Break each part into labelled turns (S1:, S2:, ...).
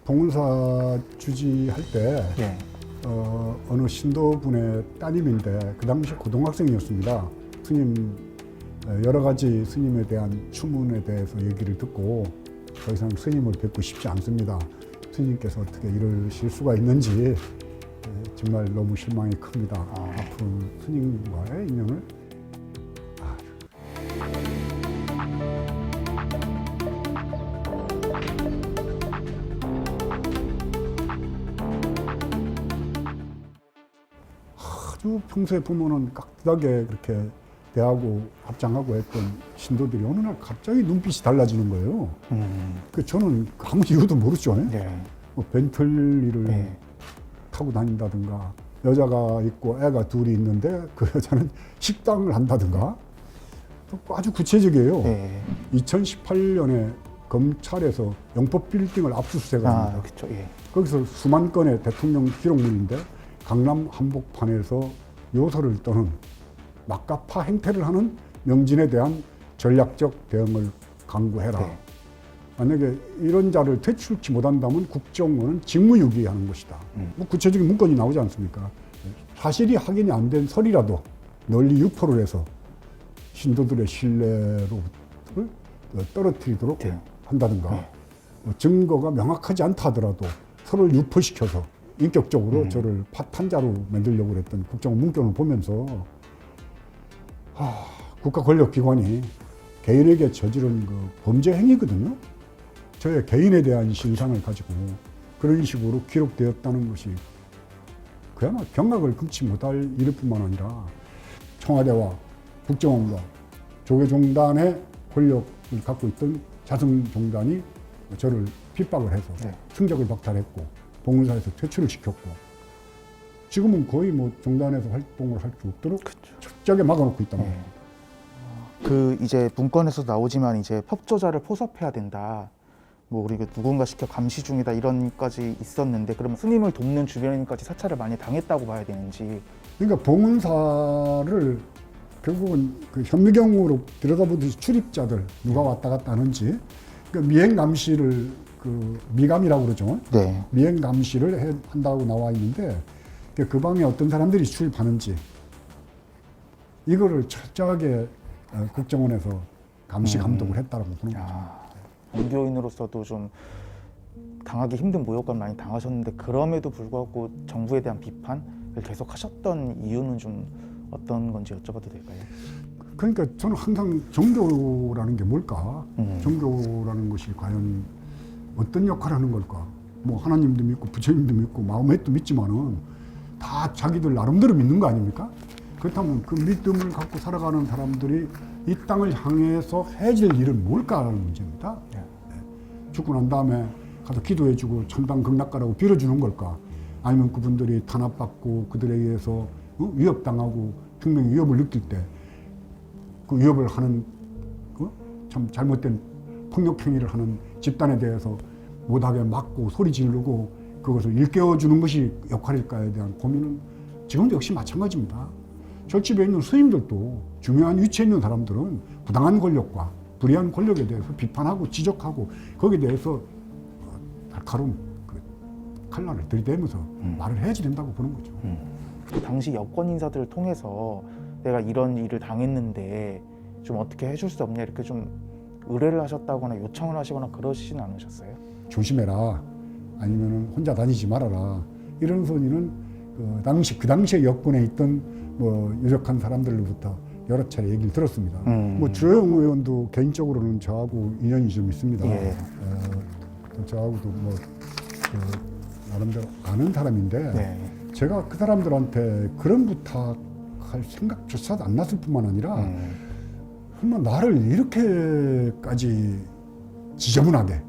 S1: 봉은사 주지할 때
S2: 예.
S1: 어느 신도분의 따님인데 그 당시 고등학생이었습니다. 스님 여러 가지 스님에 대한 추문에 대해서 얘기를 듣고 더 이상 스님을 뵙고 싶지 않습니다. 스님께서 어떻게 이러실 수가 있는지 정말 너무 실망이 큽니다. 앞으로 스님과의 인연을 아주 평소에 보면은 깍듯하게 그렇게 대하고 합장하고 했던 신도들이 어느 날 갑자기 눈빛이 달라지는 거예요. 그 저는 아무 이유도 모르죠.
S2: 네.
S1: 뭐 벤틀리를
S2: 네.
S1: 타고 다닌다든가 여자가 있고 애가 둘이 있는데 그 여자는 식당을 한다든가 아주 구체적이에요.
S2: 네.
S1: 2018년에 검찰에서 영법 빌딩을 압수수색합니다.
S2: 그렇죠. 예.
S1: 거기서 수만 건의 대통령 기록물인데 강남 한복판에서 요소를 떠는 막가파 행태를 하는 명진에 대한 전략적 대응을 강구해라.
S2: 네.
S1: 만약에 이런 자를 퇴출치 못한다면 국정원은 직무유기하는 것이다. 뭐 구체적인 문건이 나오지 않습니까? 사실이 확인이 안 된 설이라도 널리 유포를 해서 신도들의 신뢰를 떨어뜨리도록
S2: 네.
S1: 한다든가
S2: 네.
S1: 뭐 증거가 명확하지 않다 하더라도 서로를 유포시켜서 인격적으로 저를 파탄자로 만들려고 그랬던 국정원 문건을 보면서 국가 권력기관이 개인에게 저지른 그 범죄 행위거든요. 저의 개인에 대한 신상을 가지고 그런 식으로 기록되었다는 것이 그야말로 경악을 금치 못할 일일 뿐만 아니라 청와대와 국정원과 조계종단의 권력을 갖고 있던 자성종단이 저를 핍박을 해서
S2: 네.
S1: 승적을 박탈했고 봉은사에서 퇴출을 시켰고 지금은 거의 뭐 종단에서 활동을 할 수 없도록 철저하게 막아놓고 있단 말이에요.
S2: 그 이제 문건에서 나오지만 이제 협조자를 포섭해야 된다. 뭐 그리고 누군가 시켜 감시 중이다 이런까지 있었는데 그러면 스님을 돕는 주변인까지 사찰을 많이 당했다고 봐야 되는지.
S1: 그러니까 봉은사를 결국은 그 현미경으로 들여다보듯이 출입자들 누가 왔다 갔다 하는지 그러니까 미행 감시를 그 미감이라고 그러죠.
S2: 네.
S1: 미행 감시를 한다고 나와 있는데 그 방에 어떤 사람들이 출입하는지 이거를 철저하게 국정원에서 감시 감독을 했다라고 보는 거죠.
S2: 종교인으로서도 좀 당하기 힘든 모욕감 많이 당하셨는데 그럼에도 불구하고 정부에 대한 비판을 계속 하셨던 이유는 좀 어떤 건지 여쭤봐도 될까요?
S1: 그러니까 저는 항상 종교라는 게 뭘까? 종교라는 것이 과연 어떤 역할을 하는 걸까? 뭐 하나님도 믿고 부처님도 믿고 마음에도 믿지만은 다 자기들 나름대로 믿는 거 아닙니까? 그렇다면 그 믿음을 갖고 살아가는 사람들이 이 땅을 향해서 해질 일은 뭘까 하는 문제입니다.
S2: 네.
S1: 죽고 난 다음에 가서 기도해주고 천당 극락가라고 빌어주는 걸까? 아니면 그분들이 탄압받고 그들에 의해서 위협당하고 분명히 위협을 느낄 때 그 위협을 하는 참 잘못된 폭력 행위를 하는 집단에 대해서 못하게 막고 소리 지르고 그것을 일깨워주는 것이 역할일까에 대한 고민은 지금도 역시 마찬가지입니다. 절집에 있는 스님들도 중요한 위치에 있는 사람들은 부당한 권력과 불의한 권력에 대해서 비판하고 지적하고 거기에 대해서 날카로운 그 칼날을 들이대면서 말을 해야지 된다고 보는 거죠.
S2: 그 당시 여권 인사들을 통해서 내가 이런 일을 당했는데 좀 어떻게 해줄 수 없냐 이렇게 좀 의뢰를 하셨다거나 요청을 하시거나 그러시진 않으셨어요?
S1: 조심해라 아니면 혼자 다니지 말아라 이런 소리는 그 당시에 여권에 있던 뭐 유력한 사람들로부터 여러 차례 얘기를 들었습니다. 뭐 주호영 의원도 개인적으로는 저하고 인연이 좀 있습니다.
S2: 예.
S1: 저하고도 뭐 나름대로 아는 사람인데
S2: 네.
S1: 제가 그 사람들한테 그런 부탁할 생각조차도 안 났을 뿐만 아니라 설마 나를 이렇게까지 지저분하게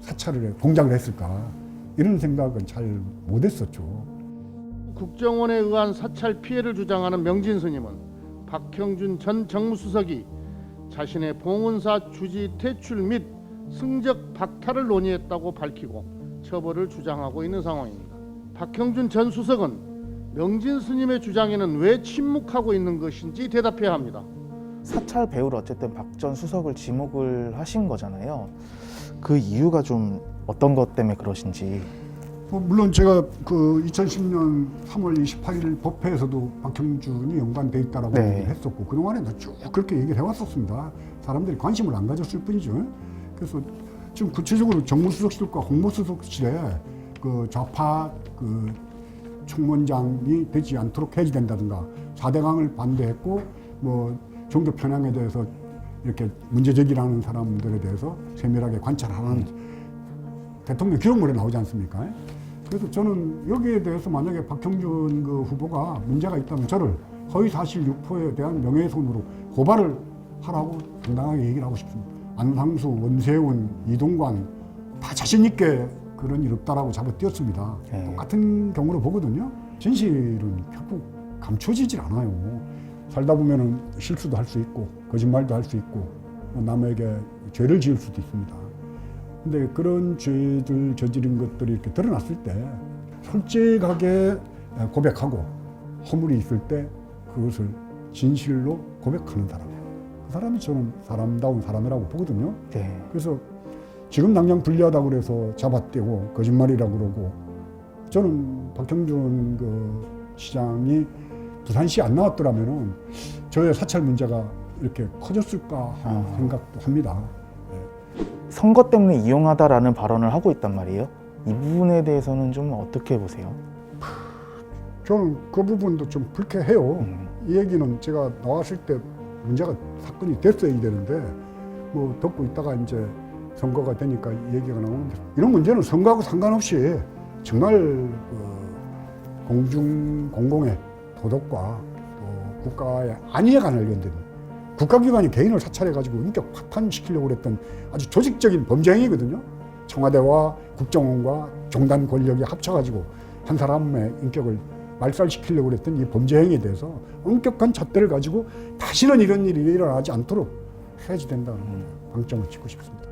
S1: 사찰을 공작을 했을까 이런 생각은 잘 못했었죠.
S3: 국정원에 의한 사찰 피해를 주장하는 명진 스님은 박형준 전 정무수석이 자신의 봉은사 주지 퇴출 및 승적 박탈을 논의했다고 밝히고 처벌을 주장하고 있는 상황입니다. 박형준 전 수석은 명진 스님의 주장에는 왜 침묵하고 있는 것인지 대답해야 합니다.
S2: 사찰 배우를 어쨌든 박 전 수석을 지목을 하신 거잖아요. 그 이유가 좀 어떤 것 때문에 그러신지.
S1: 물론 제가 그 2010년 3월 28일 법회에서도 박형준이 연관돼 있다라고
S2: 네.
S1: 얘기를 했었고 그동안에도 쭉 그렇게 얘기를 해왔었습니다. 사람들이 관심을 안 가졌을 뿐이죠. 그래서 지금 구체적으로 정무수석실과 홍보수석실에 그 좌파 그 총무원장이 되지 않도록 해지된다든가 4대강을 반대했고 뭐 종교 편향에 대해서 이렇게 문제 제기하는 사람들에 대해서 세밀하게 관찰하는 대통령 기록물에 나오지 않습니까? 그래서 저는 여기에 대해서 만약에 박형준 그 후보가 문제가 있다면 저를 허위사실 유포에 대한 명예훼손으로 고발을 하라고 당당하게 얘기를 하고 싶습니다. 안상수, 원세훈, 이동관 다 자신 있게 그런 일 없다라고 잡아띄었습니다.
S2: 네.
S1: 똑같은 경우로 보거든요. 진실은 결국 감춰지질 않아요. 살다 보면은 실수도 할 수 있고 거짓말도 할 수 있고 남에게 죄를 지을 수도 있습니다. 근데 그런 죄들 저지른 것들이 이렇게 드러났을 때 솔직하게 고백하고 허물이 있을 때 그것을 진실로 고백하는 사람. 그 사람이 저는 사람다운 사람이라고 보거든요.
S2: 네.
S1: 그래서 지금 당장 불리하다고 그래서 잡아떼고 거짓말이라고 그러고 저는 박형준 그 시장이 부산시에 안 나왔더라면은 저의 사찰 문제가 이렇게 커졌을까 하는 생각도 합니다.
S2: 선거 때문에 이용하다라는 발언을 하고 있단 말이에요. 이 부분에 대해서는 좀 어떻게 보세요?
S1: 저는 그 부분도 좀 불쾌해요. 이 얘기는 제가 나왔을 때 문제가 사건이 됐어야 되는데 뭐 덮고 있다가 이제 선거가 되니까 이 얘기가 나오는데 이런 문제는 선거하고 상관없이 정말 그 공공의 도덕과 또 국가의 안위에 관련된 국가기관이 개인을 사찰해가지고 인격 파탄시키려고 그랬던 아주 조직적인 범죄 행위거든요. 청와대와 국정원과 종단 권력이 합쳐가지고 한 사람의 인격을 말살시키려고 그랬던 이 범죄 행위에 대해서 엄격한 잣대를 가지고 다시는 이런 일이 일어나지 않도록 해야지 된다는 방점을 찍고 싶습니다.